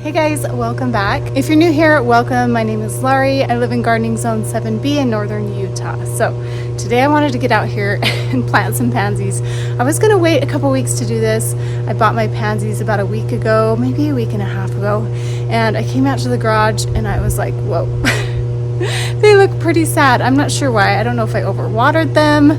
Hey guys, welcome back. If you're new here, welcome. My name is Laurie. I live in gardening zone 7B in northern Utah. So today I wanted to get out here and plant some pansies. I was gonna wait a couple weeks to do this. I bought my pansies about a week ago, maybe a week and a half ago. And I came out to the garage and I was like, whoa, they look pretty sad. I'm not sure why. I don't know if I overwatered them.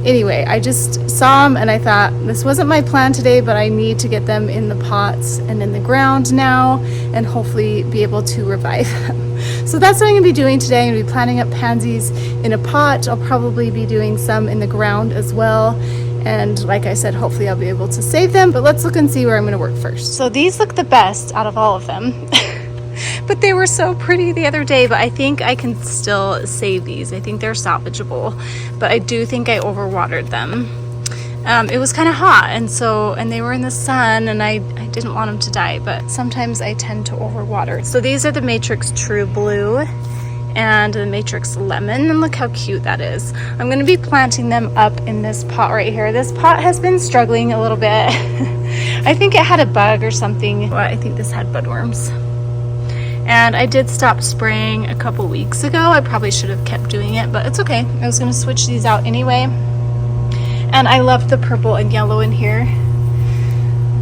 Anyway, I just saw them and I thought this wasn't my plan today, but I need to get them in the pots and in the ground now and hopefully be able to revive them. So that's what I'm going to be doing today. I'm going to be planting up pansies in a pot. I'll probably be doing some in the ground as well. And like I said, hopefully I'll be able to save them, but let's look and see where I'm going to work first. So these look the best out of all of them. But they were so pretty the other day, but I think I can still save these. I think they're salvageable, but I do think I overwatered them. It was kind of hot, and they were in the sun, and I didn't want them to die, but sometimes I tend to overwater. So these are the Matrix True Blue and the Matrix Lemon, and look how cute that is. I'm going to be planting them up in this pot right here. This pot has been struggling a little bit. I think it had a bug or something. Well, I think this had budworms. And I did stop spraying a couple weeks ago. I probably should have kept doing it, but it's okay. I was gonna switch these out anyway. And I love the purple and yellow in here.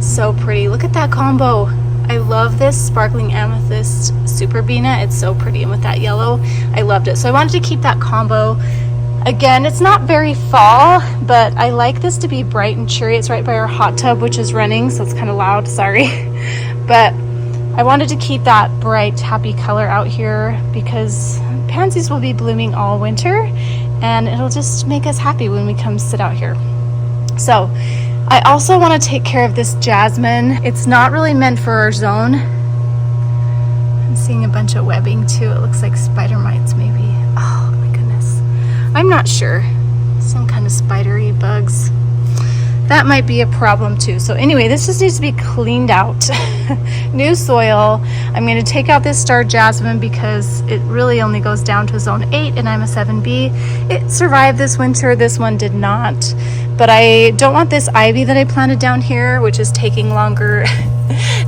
So pretty. Look at that combo. I love this sparkling amethyst super bina. It's so pretty. And with that yellow, I loved it. So I wanted to keep that combo. Again, it's not very fall, but I like this to be bright and cheery. It's right by our hot tub, which is running, so it's kind of loud, sorry. But I wanted to keep that bright, happy color out here because pansies will be blooming all winter and it'll just make us happy when we come sit out here. So I also want to take care of this jasmine. It's not really meant for our zone. I'm seeing a bunch of webbing too. It looks like spider mites maybe. Oh my goodness. I'm not sure. Some kind of spidery bugs. That might be a problem too. So anyway, this just needs to be cleaned out. New soil. I'm going to take out this star jasmine because it really only goes down to zone 8 and I'm a 7B. It survived this winter. This one did not. But I don't want this ivy that I planted down here, which is taking longer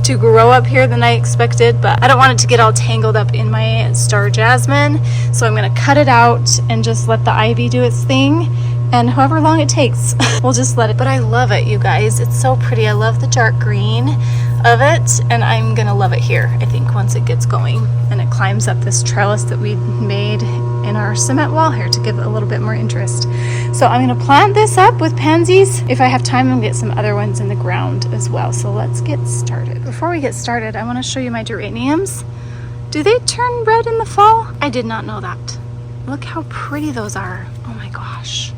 to grow up here than I expected. But I don't want it to get all tangled up in my star jasmine. So I'm going to cut it out and just let the ivy do its thing. And however long it takes, we'll just let it. But I love it, you guys. It's so pretty. I love the dark green of it, and I'm gonna love it here, I think, once it gets going. And it climbs up this trellis that we made in our cement wall here to give it a little bit more interest. So I'm gonna plant this up with pansies. If I have time, I'm gonna get some other ones in the ground as well. So let's get started. Before we get started, I wanna show you my geraniums. Do they turn red in the fall? I did not know that. Look how pretty those are. Oh my gosh.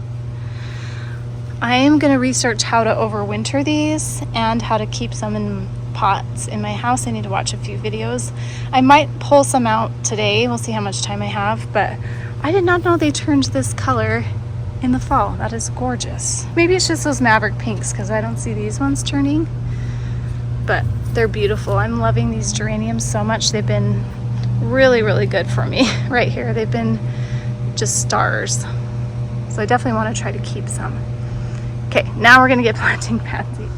I am going to research how to overwinter these and how to keep some in pots in my house. I need to watch a few videos. I might pull some out today. We'll see how much time I have, but I did not know they turned this color in the fall. That is gorgeous. Maybe it's just those Maverick pinks because I don't see these ones turning, but they're beautiful. I'm loving these geraniums so much. They've been really, really good for me right here. They've been just stars. So I definitely want to try to keep some. Okay, now we're gonna get planting pansies.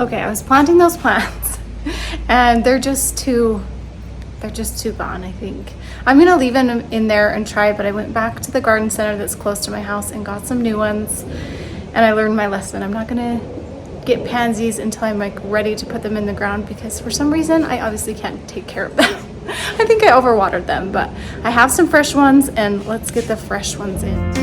Okay, I was planting those plants and they're just too gone, I think. I'm gonna leave them in there and try, but I went back to the garden center that's close to my house and got some new ones, and I learned my lesson. I'm not gonna get pansies until I'm like ready to put them in the ground, because for some reason I obviously can't take care of them. I think I overwatered them, but I have some fresh ones, and let's get the fresh ones in.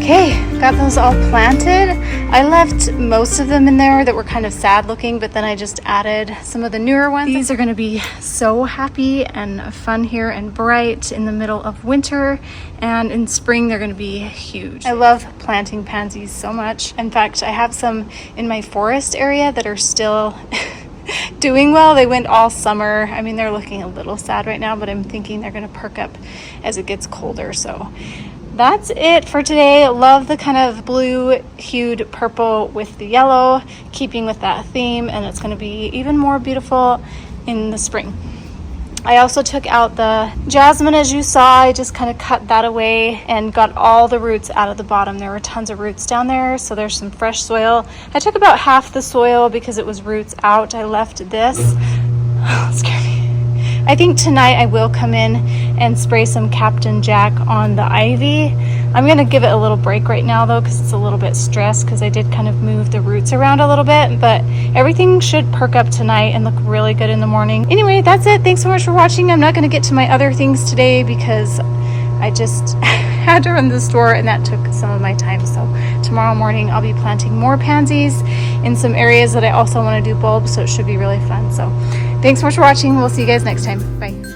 Okay, got those all planted. I left most of them in there that were kind of sad looking, but then I just added some of the newer ones. These are gonna be so happy and fun here and bright in the middle of winter, and in spring they're gonna be huge. I love planting pansies so much. In fact, I have some in my forest area that are still doing well. They went all summer. I mean, they're looking a little sad right now, but I'm thinking they're gonna perk up as it gets colder. So that's it for today. Love the kind of blue hued purple with the yellow, keeping with that theme, and it's going to be even more beautiful in the spring. I also took out the jasmine, as you saw. I just kind of cut that away and got all the roots out of the bottom. There were tons of roots down there, so there's some fresh soil. I took about half the soil because it was roots out. I left this. Oh, scared me. I think tonight I will come in and spray some Captain Jack on the ivy. I'm going to give it a little break right now though, because it's a little bit stressed, because I did kind of move the roots around a little bit, but everything should perk up tonight and look really good in the morning. Anyway, that's it. Thanks so much for watching. I'm not going to get to my other things today because I just had to run to the store and that took some of my time. So tomorrow morning I'll be planting more pansies in some areas that I also want to do bulbs, so it should be really fun. So thanks so much for watching. We'll see you guys next time. Bye.